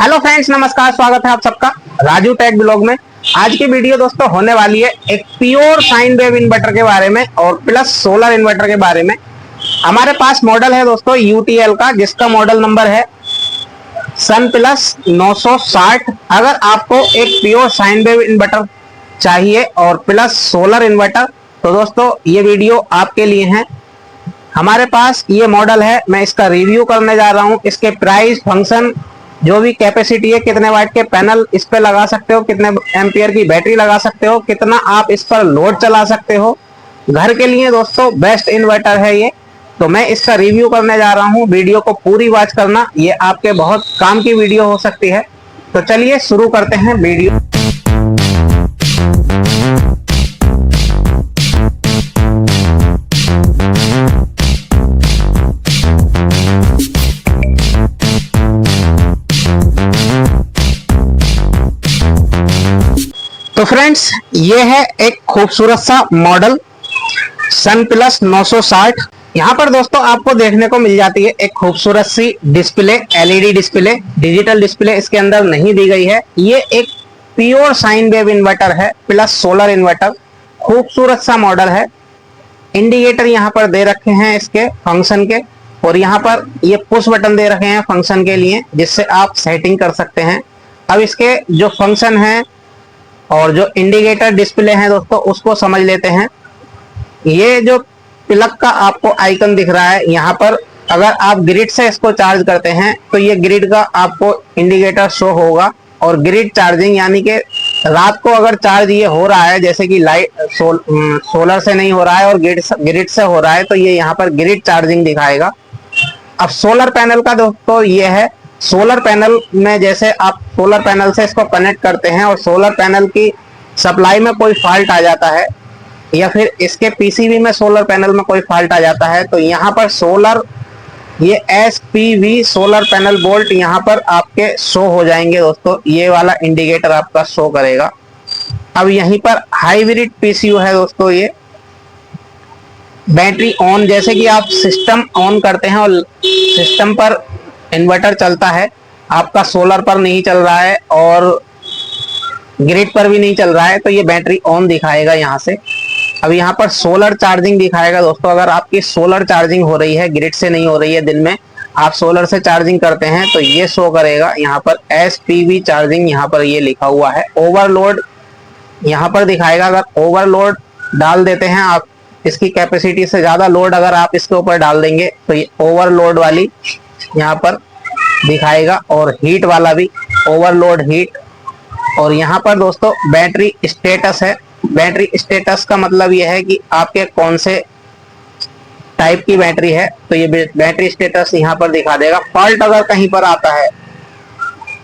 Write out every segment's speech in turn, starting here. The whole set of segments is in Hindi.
हेलो फ्रेंड्स, नमस्कार। स्वागत है आप सबका राजू टेक ब्लॉग में। आज की वीडियो दोस्तों होने वाली है एक प्योर साइन वेव इन्वर्टर के बारे में और प्लस सोलर इन्वर्टर के बारे में। हमारे पास मॉडल है दोस्तों यूटीएल का, जिसका मॉडल नंबर है सन प्लस 960। अगर आपको एक प्योर साइन वेव इन्वर्टर चाहिए और प्लस सोलर इन्वर्टर, तो दोस्तों ये वीडियो आपके लिए है। हमारे पास ये मॉडल है, मैं इसका रिव्यू करने जा रहा हूँ। इसके प्राइस, फंक्शन, जो भी कैपेसिटी है, कितने वाट के पैनल इस पे लगा सकते हो, कितने एम्पियर की बैटरी लगा सकते हो, कितना आप इस पर लोड चला सकते हो। घर के लिए दोस्तों बेस्ट इन्वर्टर है ये। तो मैं इसका रिव्यू करने जा रहा हूँ। वीडियो को पूरी वॉच करना, ये आपके बहुत काम की वीडियो हो सकती है। तो चलिए शुरू करते हैं वीडियो। तो फ्रेंड्स, ये है एक खूबसूरत सा मॉडल सन प्लस 960। यहाँ पर दोस्तों आपको देखने को मिल जाती है एक खूबसूरत सी display, LED display. Digital display इसके अंदर नहीं दी गई है। ये एक प्योर साइन वेव इन्वर्टर है प्लस सोलर इन्वर्टर। खूबसूरत सा मॉडल है। इंडिकेटर यहाँ पर दे रखे हैं इसके फंक्शन के, और यहाँ पर ये पुश बटन दे रखे हैं फंक्शन के लिए, जिससे आप सेटिंग कर सकते हैं। अब इसके जो फंक्शन है और जो इंडिकेटर डिस्प्ले है दोस्तों, उसको समझ लेते हैं। ये जो प्लग का आपको आइकन दिख रहा है, यहाँ पर अगर आप ग्रिड से इसको चार्ज करते हैं तो ये ग्रिड का आपको इंडिकेटर शो होगा। और ग्रिड चार्जिंग यानी कि रात को अगर चार्ज ये हो रहा है, जैसे कि लाइट सोलर से नहीं हो रहा है और ग्रिड से हो रहा है, तो ये यहाँ पर ग्रिड चार्जिंग दिखाएगा। अब सोलर पैनल का दोस्तों ये है, सोलर पैनल में जैसे आप सोलर पैनल से इसको कनेक्ट करते हैं और सोलर पैनल की सप्लाई में कोई फॉल्ट आ जाता है, या फिर इसके पीसीबी में सोलर पैनल में कोई फॉल्ट आ जाता है, तो यहाँ पर सोलर, ये एसपीवी सोलर पैनल बोल्ट यहाँ पर आपके शो हो जाएंगे दोस्तों। ये वाला इंडिकेटर आपका शो करेगा। अब यहीं पर हाइब्रिड पीसीयू है दोस्तों। ये बैटरी ऑन, जैसे कि आप सिस्टम ऑन करते हैं और सिस्टम पर इन्वर्टर चलता है, आपका सोलर पर नहीं चल रहा है और ग्रिड पर भी नहीं चल रहा है, तो ये बैटरी ऑन दिखाएगा यहाँ से। अब यहाँ पर सोलर चार्जिंग दिखाएगा दोस्तों। अगर आपकी सोलर चार्जिंग हो रही है, ग्रिड से नहीं हो रही है, दिन में आप सोलर से चार्जिंग करते हैं, तो ये शो करेगा यहाँ पर एसपीवी चार्जिंग। यहाँ पर ये लिखा हुआ है। ओवरलोड यहाँ पर दिखाएगा। अगर ओवरलोड डाल देते हैं आप, इसकी कैपेसिटी से ज्यादा लोड अगर आप इसके ऊपर डाल देंगे, तो ये ओवरलोड वाली यहाँ पर दिखाएगा। और हीट वाला भी, ओवरलोड हीट। और यहाँ पर दोस्तों बैटरी स्टेटस है। बैटरी स्टेटस का मतलब यह है कि आपके कौन से टाइप की बैटरी है, तो ये बैटरी स्टेटस यहाँ पर दिखा देगा। फॉल्ट अगर कहीं पर आता है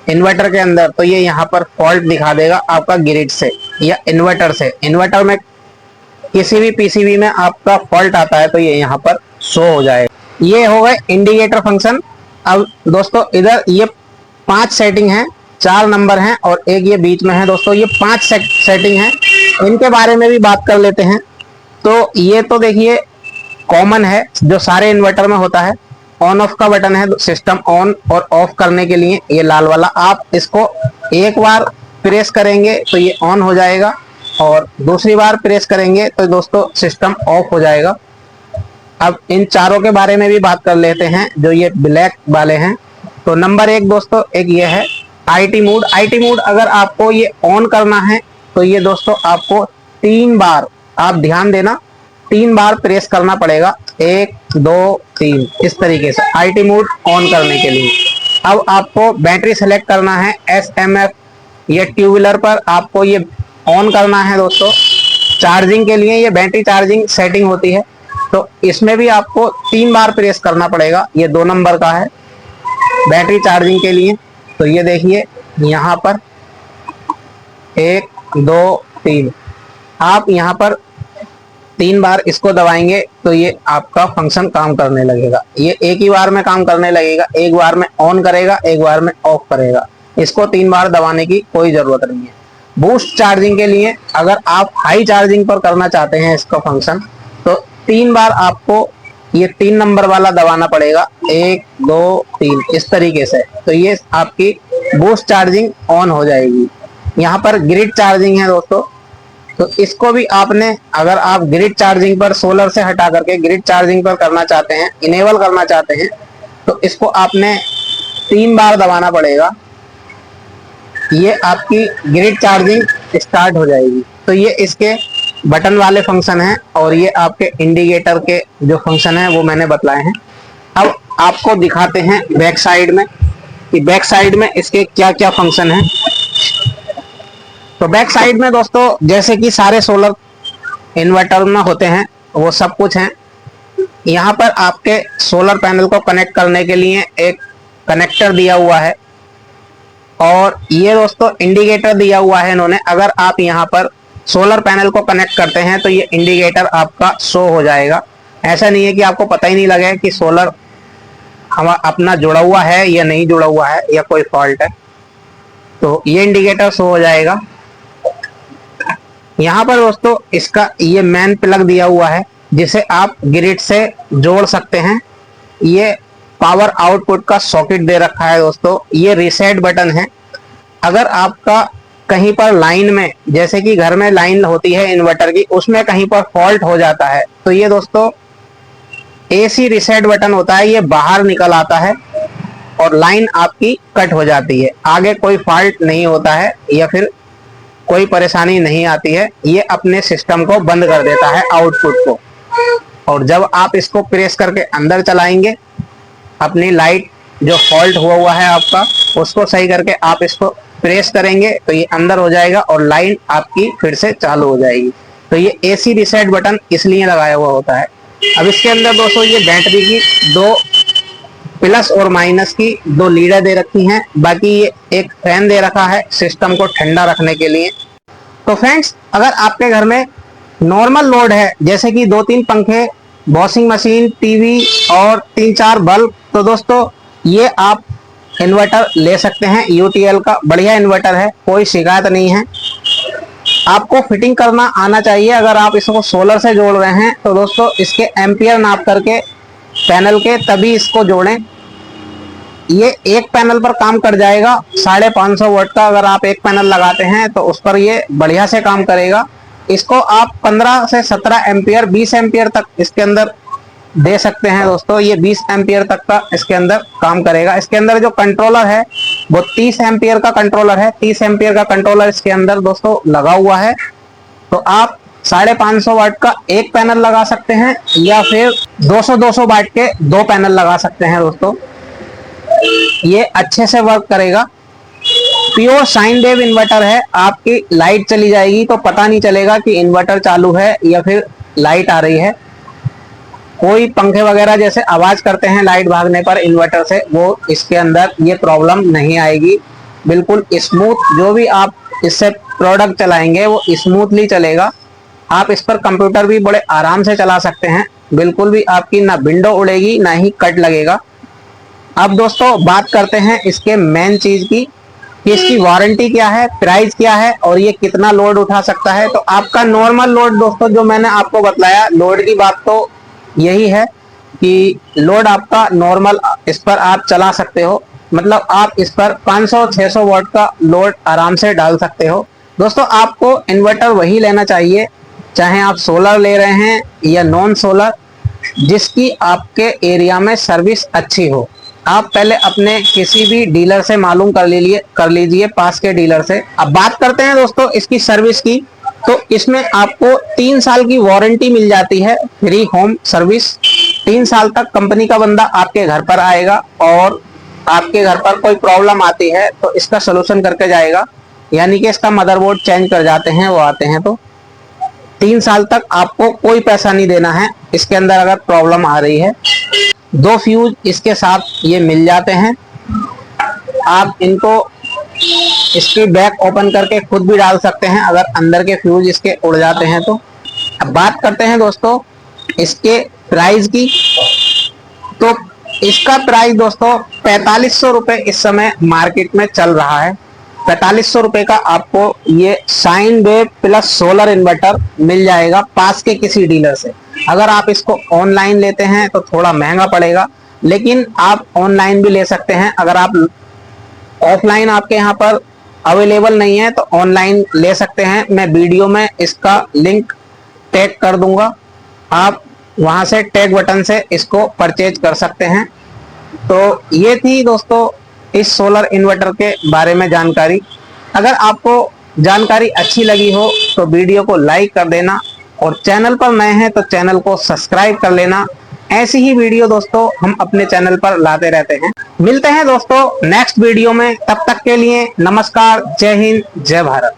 इन्वर्टर के अंदर, तो ये यहाँ पर फॉल्ट दिखा देगा आपका ग्रिड से या इन्वर्टर से। इन्वर्टर में किसी भी पीसीबी में आपका फॉल्ट आता है, तो ये यहाँ पर शो हो जाएगा। ये हो गए इंडिकेटर फंक्शन। अब दोस्तों इधर ये 5 सेटिंग है, 4 नंबर हैं और एक ये बीच में है दोस्तों। ये 5 सेटिंग है, इनके बारे में भी बात कर लेते हैं। तो ये तो देखिए कॉमन है, जो सारे इन्वर्टर में होता है। ऑन ऑफ का बटन है सिस्टम ऑन और ऑफ करने के लिए, ये लाल वाला। आप इसको एक बार प्रेस करेंगे तो ये ऑन हो जाएगा, और दूसरी बार प्रेस करेंगे तो दोस्तों सिस्टम ऑफ हो जाएगा। अब इन चारों के बारे में भी बात कर लेते हैं, जो ये ब्लैक वाले हैं। तो नंबर 1 दोस्तों, एक ये है आईटी मोड। आईटी मोड अगर आपको ये ऑन करना है, तो ये दोस्तों आपको 3 बार, आप ध्यान देना, 3 बार प्रेस करना पड़ेगा। 1 2 3 इस तरीके से आईटी मोड ऑन करने के लिए। अब आपको बैटरी सेलेक्ट करना है। एसएमएफ ये ट्यूबुलर पर आपको ये ऑन करना है दोस्तों। चार्जिंग के लिए ये बैटरी चार्जिंग सेटिंग होती है, तो इसमें भी आपको 3 बार प्रेस करना पड़ेगा। ये 2 नंबर का है बैटरी चार्जिंग के लिए। तो ये देखिए यहाँ पर 1 2 3, आप यहाँ पर 3 बार इसको दबाएंगे तो ये आपका फंक्शन काम करने लगेगा। ये एक ही बार में काम करने लगेगा, एक बार में ऑन करेगा, एक बार में ऑफ करेगा। इसको 3 बार दबाने की कोई जरूरत नहीं है। बूस्ट चार्जिंग के लिए अगर आप हाई चार्जिंग पर करना चाहते हैं इसका फंक्शन, तो 3 बार आपको ये 3 नंबर वाला दबाना पड़ेगा, 1 2 3 इस तरीके से। तो ये आपकी बूस्ट चार्जिंग ऑन हो जाएगी। यहाँ पर ग्रिड चार्जिंग है दोस्तों, तो इसको भी आपने, अगर आप ग्रिड चार्जिंग पर सोलर से हटा करके ग्रिड चार्जिंग पर करना चाहते हैं, इनेबल करना चाहते हैं, तो इसको आपने 3 बार दबाना पड़ेगा। ये आपकी ग्रिड चार्जिंग स्टार्ट हो जाएगी। तो ये इसके बटन वाले फंक्शन हैं और ये आपके इंडिकेटर के जो फंक्शन है वो मैंने बतलाए हैं। अब आपको दिखाते हैं बैक साइड में कि बैक साइड में इसके क्या क्या फंक्शन हैं। तो बैक साइड में दोस्तों जैसे कि सारे सोलर इन्वर्टर में होते हैं वो सब कुछ है। यहाँ पर आपके सोलर पैनल को कनेक्ट करने के लिए एक कनेक्टर दिया हुआ है और ये दोस्तों इंडिकेटर दिया हुआ है इन्होंने। अगर आप यहाँ पर सोलर पैनल को कनेक्ट करते हैं तो ये इंडिकेटर आपका शो हो जाएगा। ऐसा नहीं है कि आपको पता ही नहीं लगे कि सोलर हम अपना जुड़ा हुआ है या नहीं जुड़ा हुआ है या कोई फॉल्ट है। तो ये इंडिकेटर शो हो जाएगा। यहाँ पर दोस्तों इसका ये मेन प्लग दिया हुआ है जिसे आप ग्रिड से जोड़ सकते हैं। ये पावर आउटपुट का सॉकेट दे रखा है दोस्तों। ये रीसेट बटन है। अगर आपका कहीं पर लाइन में, जैसे कि घर में लाइन होती है इन्वर्टर की, उसमें कहीं पर फॉल्ट हो जाता है तो ये दोस्तों एसी रीसेट बटन होता है, ये बाहर निकल आता है और लाइन आपकी कट हो जाती है। आगे कोई फॉल्ट नहीं होता है या फिर कोई परेशानी नहीं आती है। ये अपने सिस्टम को बंद कर देता है आउटपुट को। और जब आप इसको प्रेस करके अंदर चलाएंगे, अपनी लाइट जो फॉल्ट हुआ है आपका उसको सही करके आप इसको प्रेस करेंगे तो ये अंदर हो जाएगा और लाइन आपकी फिर से चालू हो जाएगी। तो ये एसी रीसेट बटन इसलिए लगाया हुआ होता है। अब इसके अंदर दोस्तों ये बैटरी की 2 प्लस और माइनस की 2 लीडें दे रखी हैं। बाकी ये एक फैन दे रखा है सिस्टम को ठंडा रखने के लिए। तो फ्रेंड्स, अगर आपके घर में नॉर्मल लोड है जैसे कि 2-3 पंखे, वॉशिंग मशीन, टीवी और 3-4 बल्ब, तो दोस्तों ये आप इन्वर्टर ले सकते हैं। यूटीएल का बढ़िया इन्वर्टर है, कोई शिकायत नहीं है। आपको फिटिंग करना आना चाहिए। अगर आप इसको सोलर से जोड़ रहे हैं तो दोस्तों इसके एम्पियर नाप करके पैनल के तभी इसको जोड़ें। ये एक पैनल पर काम कर जाएगा 550 वाट का। अगर आप एक पैनल लगाते हैं तो उस पर ये बढ़िया से काम करेगा। इसको आप 15 से 17 एम्पियर, 20 एम्पियर तक इसके अंदर दे सकते हैं दोस्तों। ये 20 एम्पियर तक का इसके अंदर काम करेगा। इसके अंदर जो कंट्रोलर है वो 30 एम्पियर का कंट्रोलर है। 30 एम्पियर का कंट्रोलर इसके अंदर दोस्तों लगा हुआ है। तो आप 550 वाट का एक पैनल लगा सकते हैं या फिर 200 वाट के 2 पैनल लगा सकते हैं दोस्तों। ये अच्छे से वर्क करेगा। प्योर साइन वेव इन्वर्टर है। आपकी लाइट चली जाएगी तो पता नहीं चलेगा कि इन्वर्टर चालू है या फिर लाइट आ रही है। कोई पंखे वगैरह जैसे आवाज करते हैं लाइट भागने पर इन्वर्टर से, वो इसके अंदर ये प्रॉब्लम नहीं आएगी। बिल्कुल स्मूथ, जो भी आप इससे प्रोडक्ट चलाएंगे वो स्मूथली चलेगा। आप इस पर कंप्यूटर भी बड़े आराम से चला सकते हैं। बिल्कुल भी आपकी ना विंडो उड़ेगी ना ही कट लगेगा। अब दोस्तों बात करते हैं इसके मेन चीज की कि इसकी वारंटी क्या है, प्राइस क्या है और ये कितना लोड उठा सकता है। तो आपका नॉर्मल लोड दोस्तों जो मैंने आपको बतलाया, लोड की बात तो यही है कि लोड आपका नॉर्मल इस पर आप चला सकते हो। मतलब आप इस पर 500-600 वाट का लोड आराम से डाल सकते हो। दोस्तों आपको इन्वर्टर वही लेना चाहिए, चाहे आप सोलर ले रहे हैं या नॉन सोलर, जिसकी आपके एरिया में सर्विस अच्छी हो। आप पहले अपने किसी भी डीलर से मालूम कर लीजिए पास के डीलर से। अब बात करते हैं दोस्तों इसकी सर्विस की। तो इसमें आपको 3 साल की वारंटी मिल जाती है, फ्री होम सर्विस। 3 साल तक कंपनी का बंदा आपके घर पर आएगा और आपके घर पर कोई प्रॉब्लम आती है तो इसका सलूशन करके जाएगा। यानी कि इसका मदरबोर्ड चेंज कर जाते हैं वो आते हैं, तो 3 साल तक आपको कोई पैसा नहीं देना है इसके अंदर अगर प्रॉब्लम आ रही है। 2 फ्यूज इसके साथ ये मिल जाते हैं। आप इनको इसकी बैक ओपन करके खुद भी डाल सकते हैं अगर अंदर के फ्यूज इसके उड़ जाते हैं तो। अब बात करते हैं दोस्तों इसके प्राइस की। तो इसका प्राइस दोस्तों 4500 रुपए इस समय मार्केट में चल रहा है। 4500 रुपए का आपको ये sine wave plus solar inverter मिल जाएगा पास के किसी डीलर से। अगर आप इसको ऑनलाइन लेते हैं तो थोड़ा महंगा पड़ेगा, लेकिन आप ऑनलाइन भी ले सकते हैं। अगर आप ऑफलाइन आपके यहाँ पर अवेलेबल नहीं है तो ऑनलाइन ले सकते हैं। मैं वीडियो में इसका लिंक टैग कर दूंगा, आप वहां से टैग बटन से इसको परचेज कर सकते हैं। तो ये थी दोस्तों इस सोलर इन्वर्टर के बारे में जानकारी। अगर आपको जानकारी अच्छी लगी हो तो वीडियो को लाइक कर देना, और चैनल पर नए हैं तो चैनल को सब्सक्राइब कर लेना। ऐसी ही वीडियो दोस्तों हम अपने चैनल पर लाते रहते हैं। मिलते हैं दोस्तों नेक्स्ट वीडियो में, तब तक के लिए नमस्कार, जय हिंद, जय भारत।